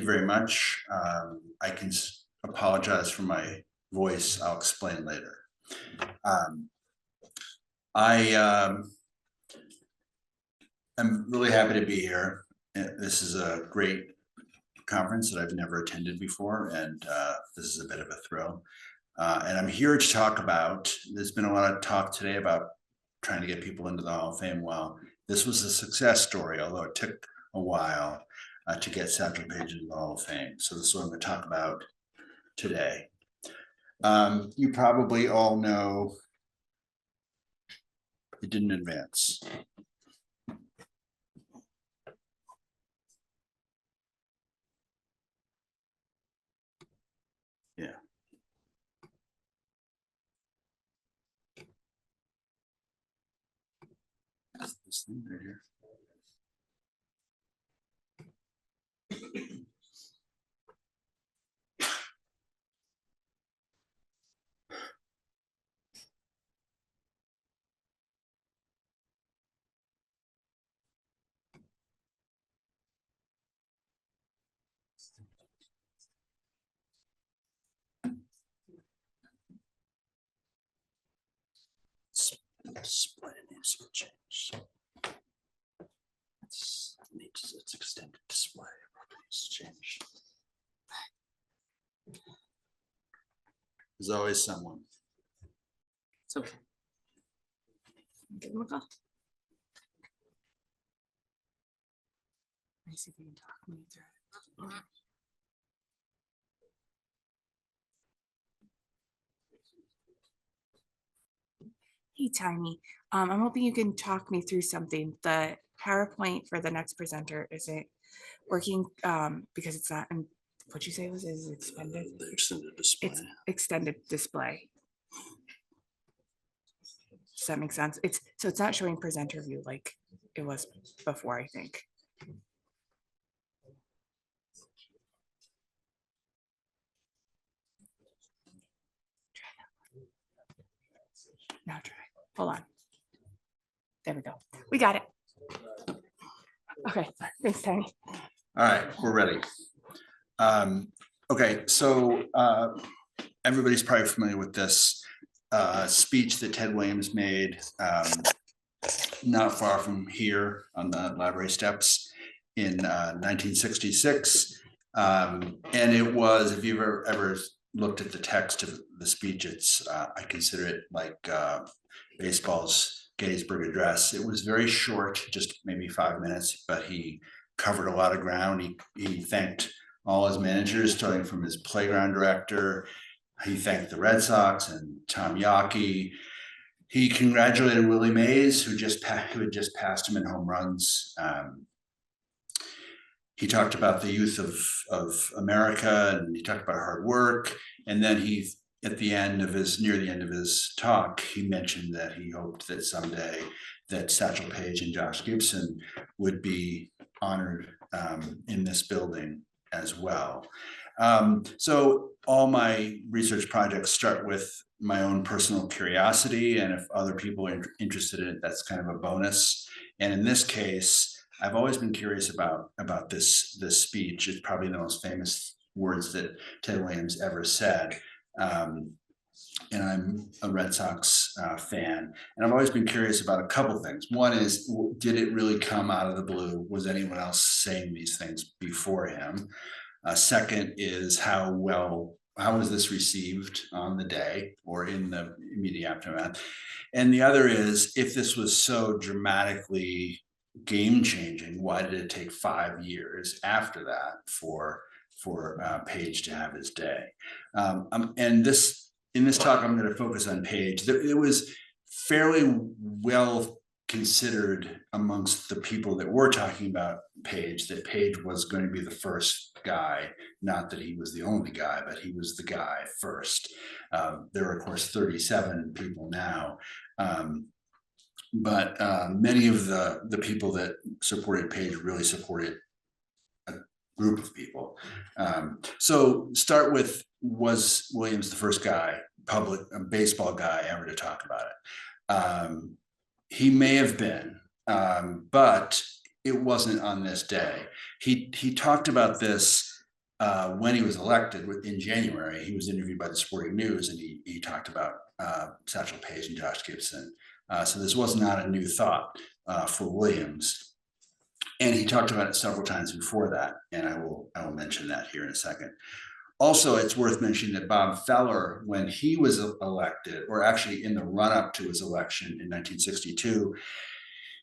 you very much. I can apologize for my voice. I'll explain later. I'm really happy to be here. This is a great conference that I've never attended before, and this is a bit of a thrill. And I'm here to talk about, there's been a lot of talk today about trying to get people into the Hall of Fame. Well, this was a success story, although it took a while to get Satchel Paige into the Hall of Fame. So this is what I'm going to talk about today. You probably all know it didn't advance. Yeah. This thing right here. Display needs to change. Its extended display properties change. There's always someone. It's okay. Give him a call. Let me see if we can talk me through it. Hey, Tiny. I'm hoping you can talk me through something. The PowerPoint for the next presenter isn't working because it's not. What'd you say was extended? The extended display. It's extended display. Does that make sense? So it's not showing presenter view like it was before, I think. Now try. Hold on. There we go. We got it. Okay. Thanks, Tiny. All right, we're ready. Okay, so everybody's probably familiar with this speech that Ted Williams made not far from here on the library steps in 1966. And it was, if you've ever looked at the text of the speech, it's I consider it like baseball's Gettysburg Address. It was very short, just maybe 5 minutes, but he covered a lot of ground. He thanked all his managers, starting from his playground director. He thanked the Red Sox and Tom Yawkey. He congratulated Willie Mays, who had just passed him in home runs. He talked about the youth of America, and he talked about hard work. And then he, near the end of his talk, he mentioned that he hoped that someday that Satchel Paige and Josh Gibson would be honored in this building as well. So all my research projects start with my own personal curiosity, and if other people are interested in it, that's kind of a bonus. And in this case, I've always been curious about this speech. It's probably the most famous words that Ted Williams ever said. And I'm a Red Sox fan, and I've always been curious about a couple things. One is, did it really come out of the blue? Was anyone else saying these things before him? Second is, how was this received on the day or in the immediate aftermath? And the other is, if this was so dramatically game-changing, why did it take 5 years after that for Paige to have his day? And in this talk, I'm going to focus on Paige. It was fairly well considered amongst the people that were talking about Paige that Paige was going to be the first guy. Not that he was the only guy, but he was the guy first. There are, of course, 37 people now. But many of the people that supported Paige really supported a group of people. So start with, was Williams the first guy, a baseball guy, ever to talk about it? He may have been, but it wasn't on this day. He talked about this when he was elected in January, he was interviewed by the Sporting News, and he talked about Satchel Paige and Josh Gibson. So this was not a new thought for Williams. And he talked about it several times before that, and I will mention that here in a second. Also, it's worth mentioning that Bob Feller, when he was elected, or actually in the run-up to his election in 1962,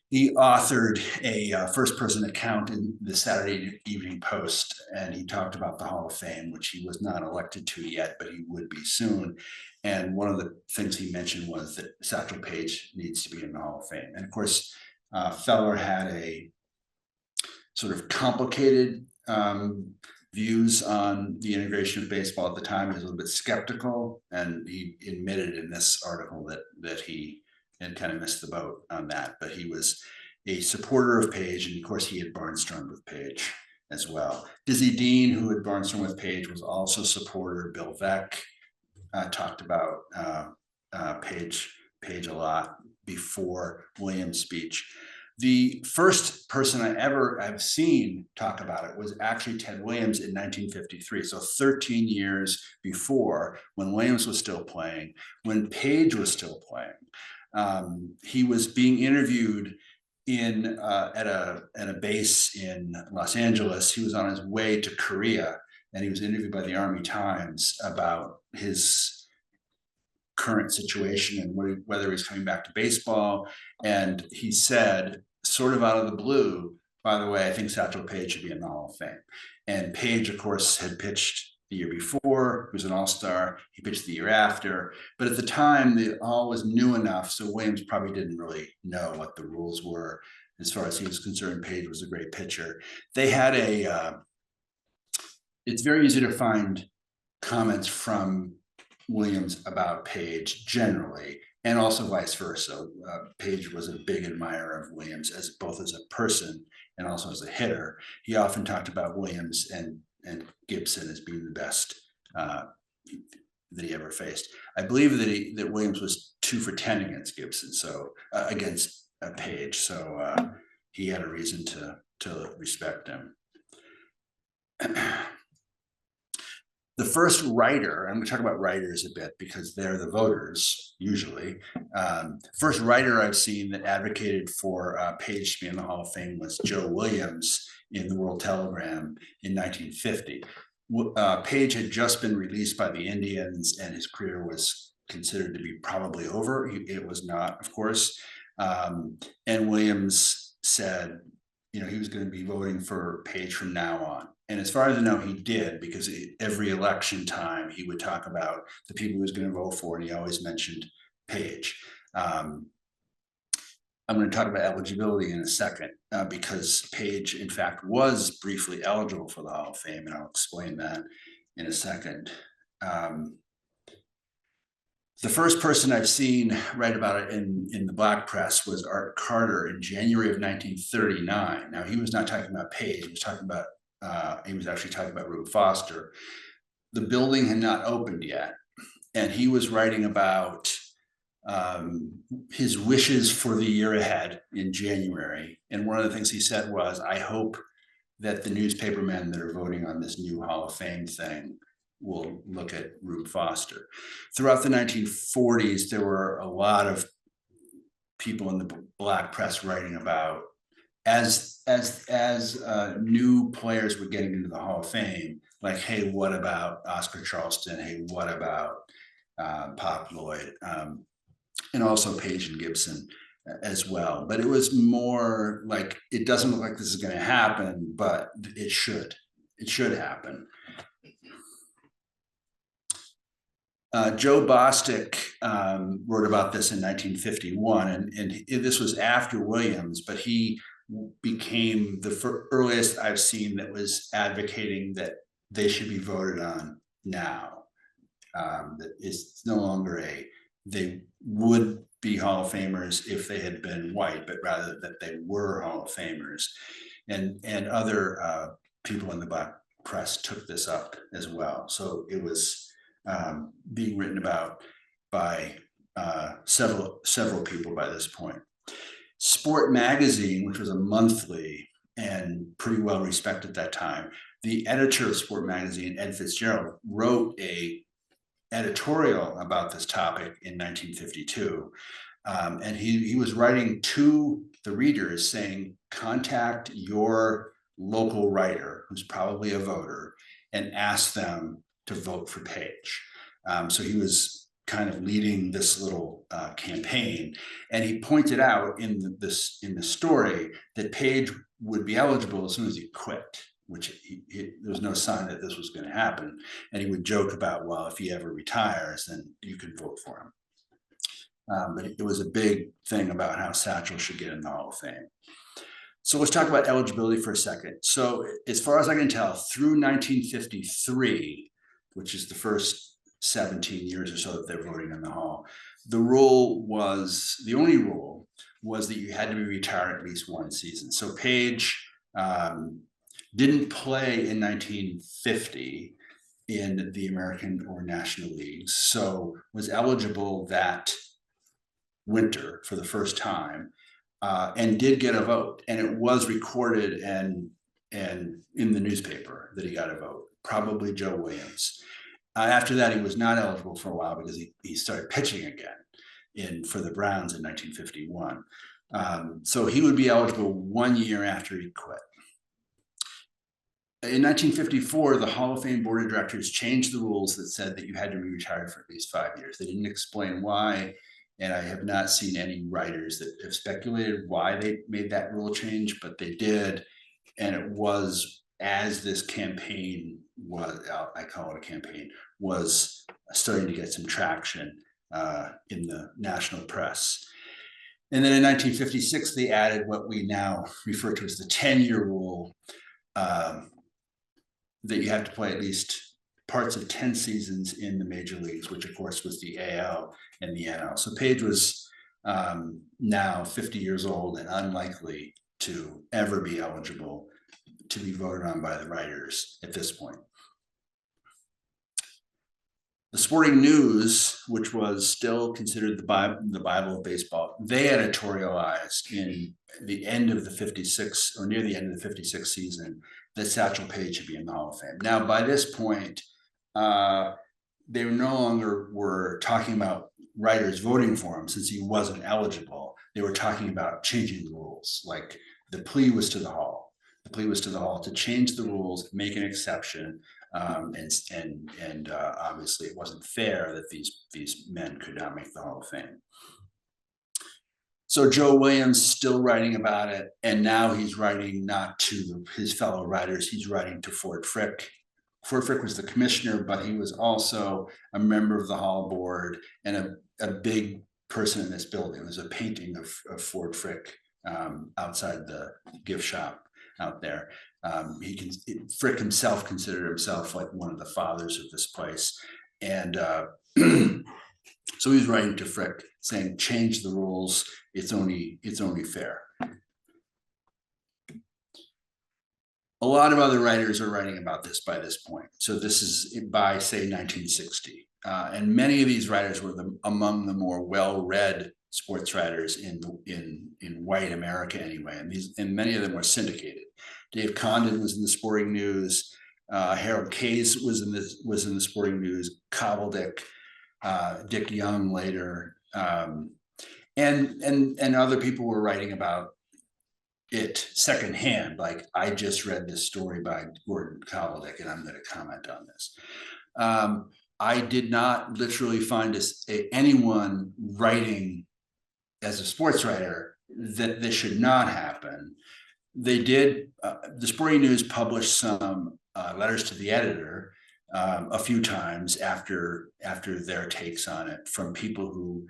he authored a first-person account in the Saturday Evening Post, and he talked about the Hall of Fame, which he was not elected to yet, but he would be soon. And one of the things he mentioned was that Satchel Paige needs to be in the Hall of Fame. And of course, Feller had a sort of complicated views on the integration of baseball at the time. He was a little bit skeptical, and he admitted in this article that he had kind of missed the boat on that. But he was a supporter of Paige, and of course he had barnstormed with Paige as well. Dizzy Dean, who had barnstormed with Paige, was also a supporter. Bill Veeck talked about Paige a lot before Williams' speech. The first person I've seen talk about it was actually Ted Williams in 1953. So 13 years before, when Williams was still playing, when Paige was still playing. He was being interviewed at a base in Los Angeles. He was on his way to Korea, and he was interviewed by the Army Times about his current situation and whether he's coming back to baseball. And he said, sort of out of the blue, by the way, I think Satchel Paige should be in the Hall of Fame. And Paige, of course, had pitched the year before. He was an all-star. He pitched the year after. But at the time, the Hall was new enough, so Williams probably didn't really know what the rules were. As far as he was concerned, Paige was a great pitcher. They had it's very easy to find comments from Williams about Paige generally, and also vice versa. Paige was a big admirer of Williams as both as a person and also as a hitter. He often talked about Williams and Gibson as being the best that he ever faced. I believe that Williams was 2 for 10 against Gibson, so against Paige. So he had a reason to respect him. The first writer, I'm going to talk about writers a bit because they're the voters usually. First writer I've seen that advocated for Paige to be in the Hall of Fame was Joe Williams in the World Telegram in 1950. Paige had just been released by the Indians, and his career was considered to be probably over. It was not, of course. And Williams said, he was going to be voting for Paige from now on. And as far as I know, he did, because every election time he would talk about the people he was going to vote for, and he always mentioned Paige. I'm going to talk about eligibility in a second, because Paige, in fact, was briefly eligible for the Hall of Fame, and I'll explain that in a second. The first person I've seen write about it in the black press was Art Carter in January of 1939. Now, he was not talking about Paige. He was actually talking about Rube Foster. The building had not opened yet, and he was writing about his wishes for the year ahead in January. And one of the things he said was, I hope that the newspapermen that are voting on this new Hall of Fame thing will look at Rube Foster. Throughout the 1940s, there were a lot of people in the black press writing about, as new players were getting into the Hall of Fame, like, hey, what about Oscar Charleston? Hey, what about Pop Lloyd? And also Paige and Gibson as well. But it was more like, it doesn't look like this is going to happen, but it should. It should happen. Joe Bostic wrote about this in 1951, and this was after Williams, but he became the earliest I've seen that was advocating that they should be voted on now. That is no longer they would be Hall of Famers if they had been white, but rather that they were Hall of Famers. And other people in the black press took this up as well. So it was being written about by several people by this point. Sport Magazine, which was a monthly and pretty well respected at that time, the editor of Sport Magazine, Ed Fitzgerald, wrote a editorial about this topic in 1952. And he was writing to the readers saying, contact your local writer, who's probably a voter, and ask them to vote for Paige. So he was kind of leading this little campaign. And he pointed out in the story that Paige would be eligible as soon as he quit, which there was no sign that this was going to happen. And he would joke about, well, if he ever retires, then you can vote for him. But it was a big thing about how Satchel should get in the Hall of Fame. So let's talk about eligibility for a second. So as far as I can tell, through 1953, which is the first 17 years or so that they're voting in the Hall, the only rule was that you had to be retired at least one season. So Paige didn't play in 1950 in the American or National Leagues, so was eligible that winter for the first time, and did get a vote, and it was recorded and in the newspaper that he got a vote, probably Joe Williams. After that, he was not eligible for a while because he started pitching again for the Browns in 1951. So he would be eligible 1 year after he quit. In 1954, the Hall of Fame Board of Directors changed the rules that said that you had to be retired for at least 5 years. They didn't explain why, and I have not seen any writers that have speculated why they made that rule change, but they did. And it was as this campaign was, I call it a campaign, was starting to get some traction in the national press. And then in 1956, they added what we now refer to as the 10-year rule, that you have to play at least parts of 10 seasons in the major leagues, which of course was the AL and the NL. So Paige was now 50 years old and unlikely to ever be eligible to be voted on by the writers at this point. The Sporting News, which was still considered the Bible of baseball, they editorialized in the end of the 56, or near the end of the 56 season, that Satchel Paige should be in the Hall of Fame. Now, by this point, they no longer were talking about writers voting for him since he wasn't eligible. They were talking about changing the rules. Like the plea was to the Hall. The plea was to the Hall to change the rules, make an exception, and obviously it wasn't fair that these men could not make the Hall of Fame. So Joe Williams still writing about it, and now he's writing not to his fellow writers, he's writing to Ford Frick. Ford Frick was the commissioner, but he was also a member of the Hall board and a big person in this building. There's a painting of Ford Frick outside the gift shop out there. Frick himself considered himself like one of the fathers of this place. And so he's writing to Frick saying, change the rules. It's only fair. A lot of other writers are writing about this by this point. So this is by, say, 1960. And many of these writers were among the more well-read sports writers in white America anyway. And many of them were syndicated. Dave Condon was in the Sporting News. Harold Case was in the Sporting News. Cobbledick, Dick Young later, and other people were writing about it secondhand. Like, I just read this story by Gordon Cobbledick, and I'm going to comment on this. I did not literally find anyone writing as a sports writer that this should not happen. They did. The Sporting News published some letters to the editor a few times after their takes on it from people who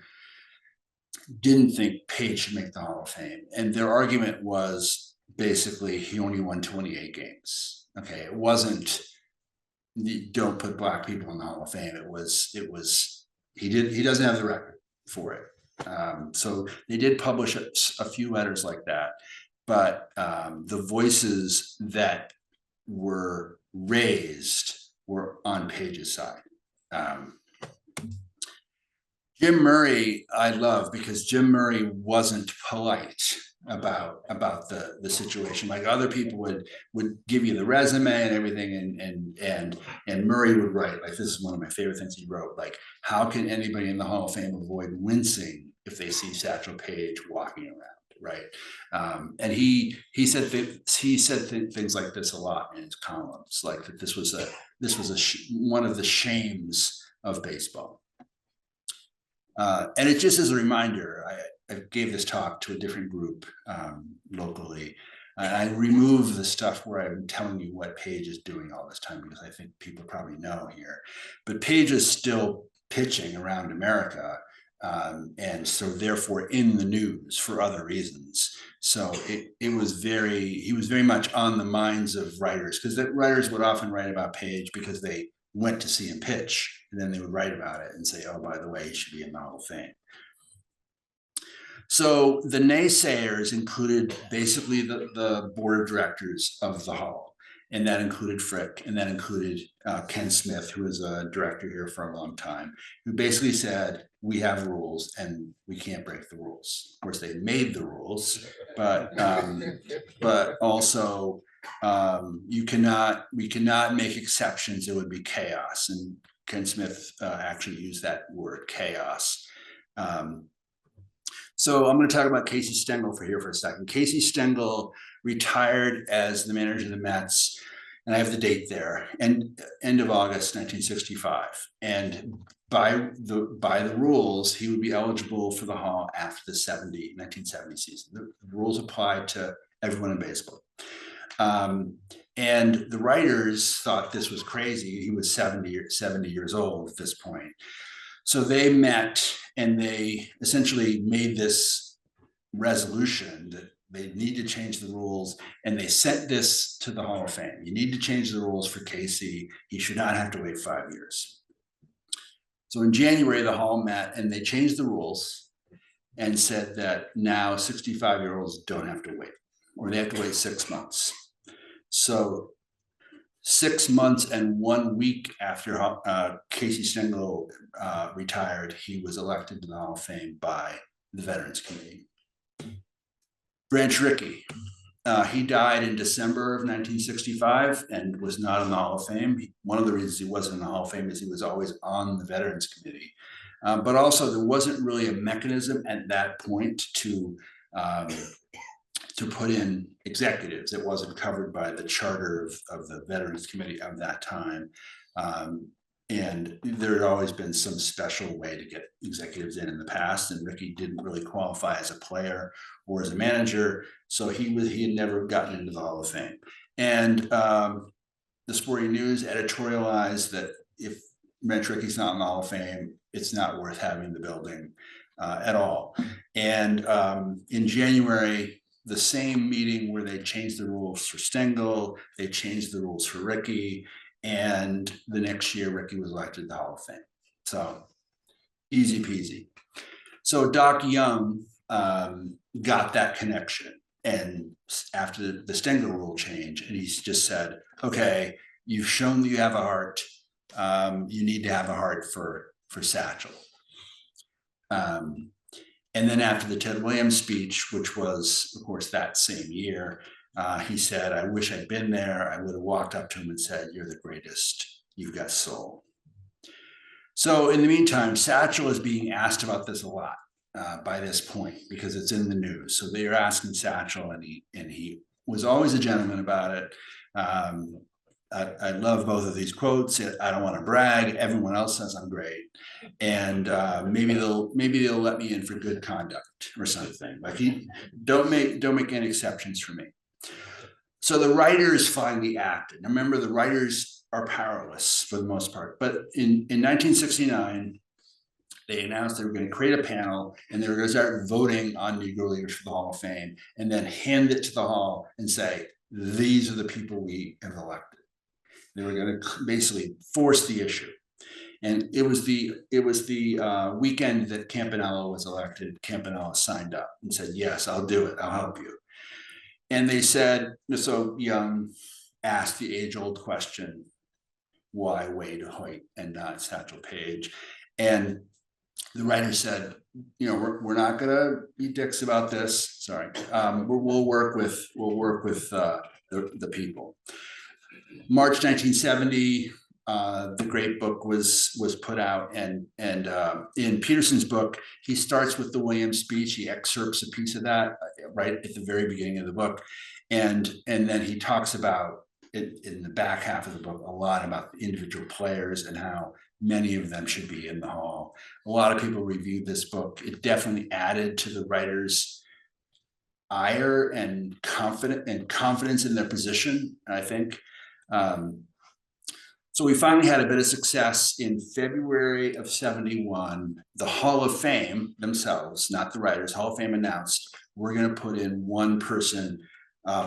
didn't think Paige should make the Hall of Fame. And their argument was basically he only won 28 games. Okay, it wasn't don't put black people in the Hall of Fame. It was he doesn't have the record for it. So they did publish a few letters like that, but the voices that were raised were on Paige's side. Jim Murray, I love, because Jim Murray wasn't polite about the situation. Like other people would give you the resume and everything, and Murray would write, like, this is one of my favorite things he wrote, like, how can anybody in the Hall of Fame avoid wincing if they see Satchel Paige walking around, right? And he said things like this a lot in his columns, like that this was one of the shames of baseball. And it just as a reminder, I gave this talk to a different group locally. I removed the stuff where I'm telling you what Paige is doing all this time, because I think people probably know here. But Paige is still pitching around America, and so therefore in the news for other reasons. So he was very much on the minds of writers, because the writers would often write about Paige because they went to see him pitch, and then they would write about it and say, oh, by the way, he should be in the Hall of Fame. So the naysayers included basically the board of directors of the Hall, and that included Frick, and that included Ken Smith, who was a director here for a long time, who basically said, we have rules and we can't break the rules. Of course, they made the rules, but also we cannot make exceptions. It would be chaos. And Ken Smith actually used that word, chaos. So I'm going to talk about Casey Stengel for a second. Casey Stengel retired as the manager of the Mets, and I have the date there, and end of August 1965. And by the rules, he would be eligible for the Hall after the 1970 season. The rules applied to everyone in baseball. And the writers thought this was crazy. He was 70 years old at this point. So they met and they essentially made this resolution that they need to change the rules, and they sent this to the Hall of Fame. You need to change the rules for Casey. He should not have to wait 5 years. So in January, the Hall met and they changed the rules and said that now 65-year-olds don't have to wait, or they have to wait 6 months. So 6 months and 1 week after Casey Stengel retired, he was elected to the Hall of Fame by the Veterans Committee. Branch Rickey, he died in December of 1965 and was not in the Hall of Fame. One of the reasons he wasn't in the Hall of Fame is he was always on the Veterans Committee. But also there wasn't really a mechanism at that point to put in executives. It wasn't covered by the charter of the Veterans Committee of that time. And there had always been some special way to get executives in the past, and Rickey didn't really qualify as a player or as a manager, so he had never gotten into the Hall of Fame. And the Sporting News editorialized that if Branch Rickey's not in the Hall of Fame, it's not worth having the building at all. And in January, the same meeting where they changed the rules for Stengel, they changed the rules for Rickey, and the next year Rickey was elected to the Hall of Fame. So easy peasy. So Doc Young got that connection, and after the Stengel rule change, and he's just said, okay, you've shown that you have a heart. You need to have a heart for Satchel. And then after the Ted Williams speech, which was, of course, that same year, he said, I wish I'd been there. I would have walked up to him and said, you're the greatest. You've got soul. So in the meantime, Satchel is being asked about this a lot by this point, because it's in the news. So they are asking Satchel, and he was always a gentleman about it. I love both of these quotes. I don't want to brag. Everyone else says I'm great, and maybe they'll let me in for good conduct or something. Like, don't make any exceptions for me. So the writers finally acted. Now remember, the writers are powerless for the most part. But in 1969, they announced they were going to create a panel, and they were going to start voting on Negro leaders for the Hall of Fame, and then hand it to the Hall and say, these are the people we have elected. They were going to basically force the issue. And it was the weekend that Campanella was elected. Campanella signed up and said, yes, I'll do it. I'll help you. And they said, so Young asked the age-old question, why Wade Hoyt and not Satchel Paige? And the writer said, you know, we're not gonna be dicks about this. Sorry, we'll work with the people. March 1970, the great book was put out, and in Peterson's book, he starts with the Williams speech. He excerpts a piece of that right at the very beginning of the book, and then he talks about it in the back half of the book a lot about the individual players and how many of them should be in the hall. A lot of people reviewed this book. It definitely added to the writer's ire and confidence in their position, I think. So we finally had a bit of success in February of 71. The Hall of Fame themselves, not the writers, Hall of Fame announced, we're going to put in one person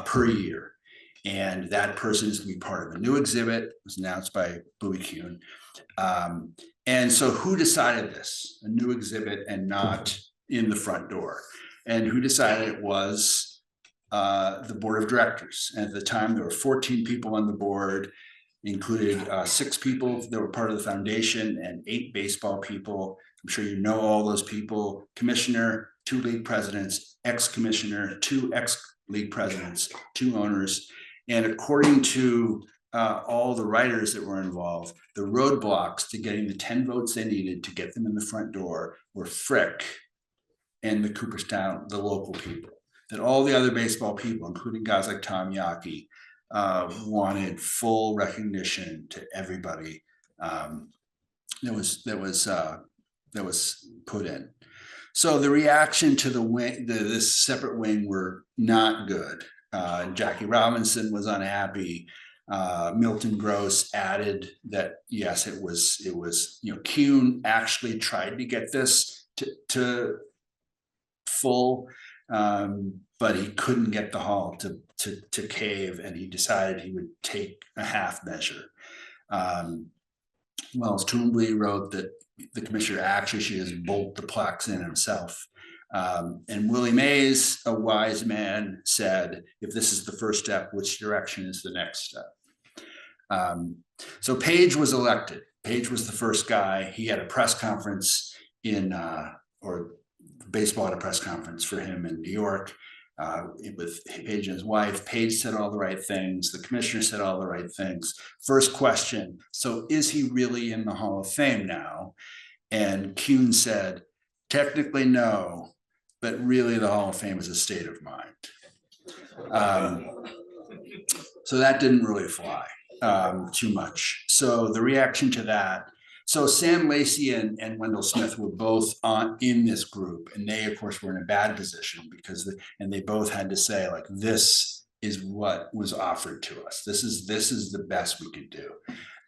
per year. And that person is to be part of a new exhibit. It was announced by Bowie Kuhn. And so who decided this? A new exhibit and not in the front door. And who decided it was the board of directors. And at the time, there were 14 people on the board, included 6 people that were part of the foundation and 8 baseball people. I'm sure you know all those people: commissioner, 2 league presidents, ex-commissioner, 2 ex-league presidents, 2 owners. And according to all the writers that were involved, the roadblocks to getting the 10 votes they needed to get them in the front door were Frick and the Cooperstown, the local people. That all the other baseball people, including guys like Tom Yaki, wanted full recognition to everybody that was put in. So the reaction to the wing, this separate wing, were not good. Jackie Robinson was unhappy. Milton Gross added that yes, it was Kuhn actually tried to get this to full, but he couldn't get the hall to cave, and he decided he would take a half measure. Wells Toombly wrote that the commissioner actually should just bolt the plaques in himself. And Willie Mays, a wise man, said, if this is the first step, which direction is the next step? So Paige was elected. Paige was the first guy. He had a press conference or baseball had a press conference for him in New York with Paige and his wife. Paige said all the right things. The commissioner said all the right things. First question, so is he really in the Hall of Fame now? And Kuhn said, technically no, but really the Hall of Fame is a state of mind. So that didn't really fly too much. So the reaction to that, so Sam Lacey and Wendell Smith were both in this group, and they of course were in a bad position because they both had to say, like, this is what was offered to us. This is the best we could do.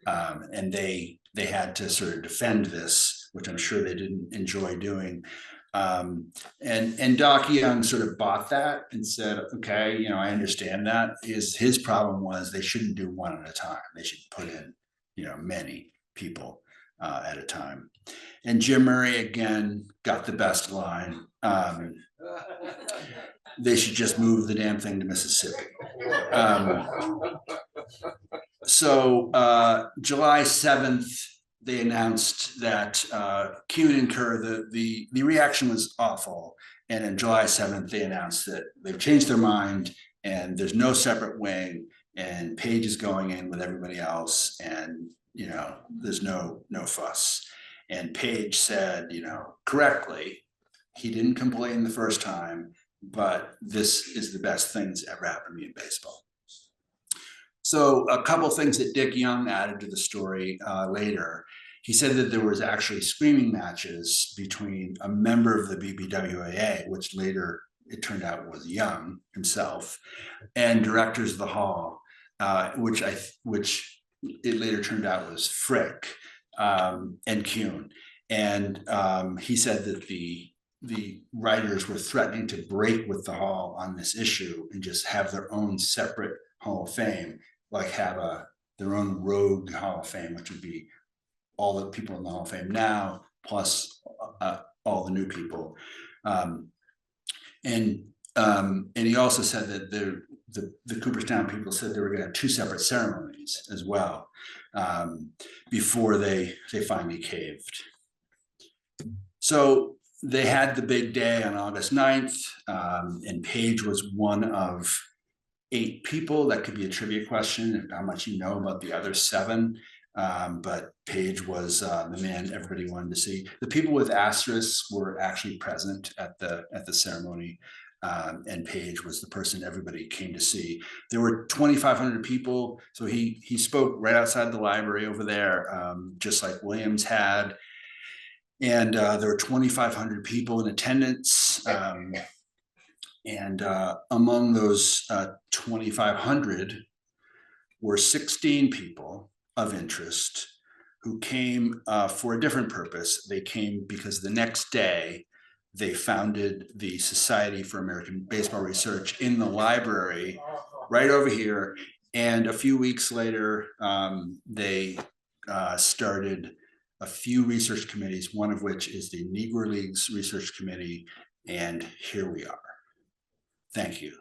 And they had to sort of defend this, which I'm sure they didn't enjoy doing. And Doc Young sort of bought that and said, okay, I understand that. His problem was they shouldn't do one at a time. They should put in, many people at a time. And Jim Murray again got the best line. They should just move the damn thing to Mississippi. So July 7th, they announced that Kuhn and Kerr, the reaction was awful. And on July 7th, they announced that they've changed their mind and there's no separate wing, and Paige is going in with everybody else, and there's no fuss. And Paige said, correctly, he didn't complain the first time, but this is the best thing that's ever happened to me in baseball. So a couple things that Dick Young added to the story later. He said that there was actually screaming matches between a member of the BBWAA, which later it turned out was Young himself, and directors of the hall, which it later turned out was Frick and Kuhn. And he said that the writers were threatening to break with the hall on this issue and just have their own separate Hall of Fame, like have their own rogue Hall of Fame, which would be all the people in the Hall of Fame now, plus all the new people. And he also said that the Cooperstown people said they were going to have 2 separate ceremonies as well before they finally caved. So they had the big day on August 9th, and Paige was one of 8 people. That could be a trivia question, how much you know about the other 7. But Paige was the man everybody wanted to see. The people with asterisks were actually present at the ceremony, and Paige was the person everybody came to see. There were 2,500 people, so he spoke right outside the library over there, just like Williams had. And there were 2,500 people in attendance. And among those 2,500 were 16 people of interest who came for a different purpose. They came because the next day they founded the Society for American Baseball Research in the library right over here. And a few weeks later, they started a few research committees, one of which is the Negro Leagues Research Committee. And here we are. Thank you.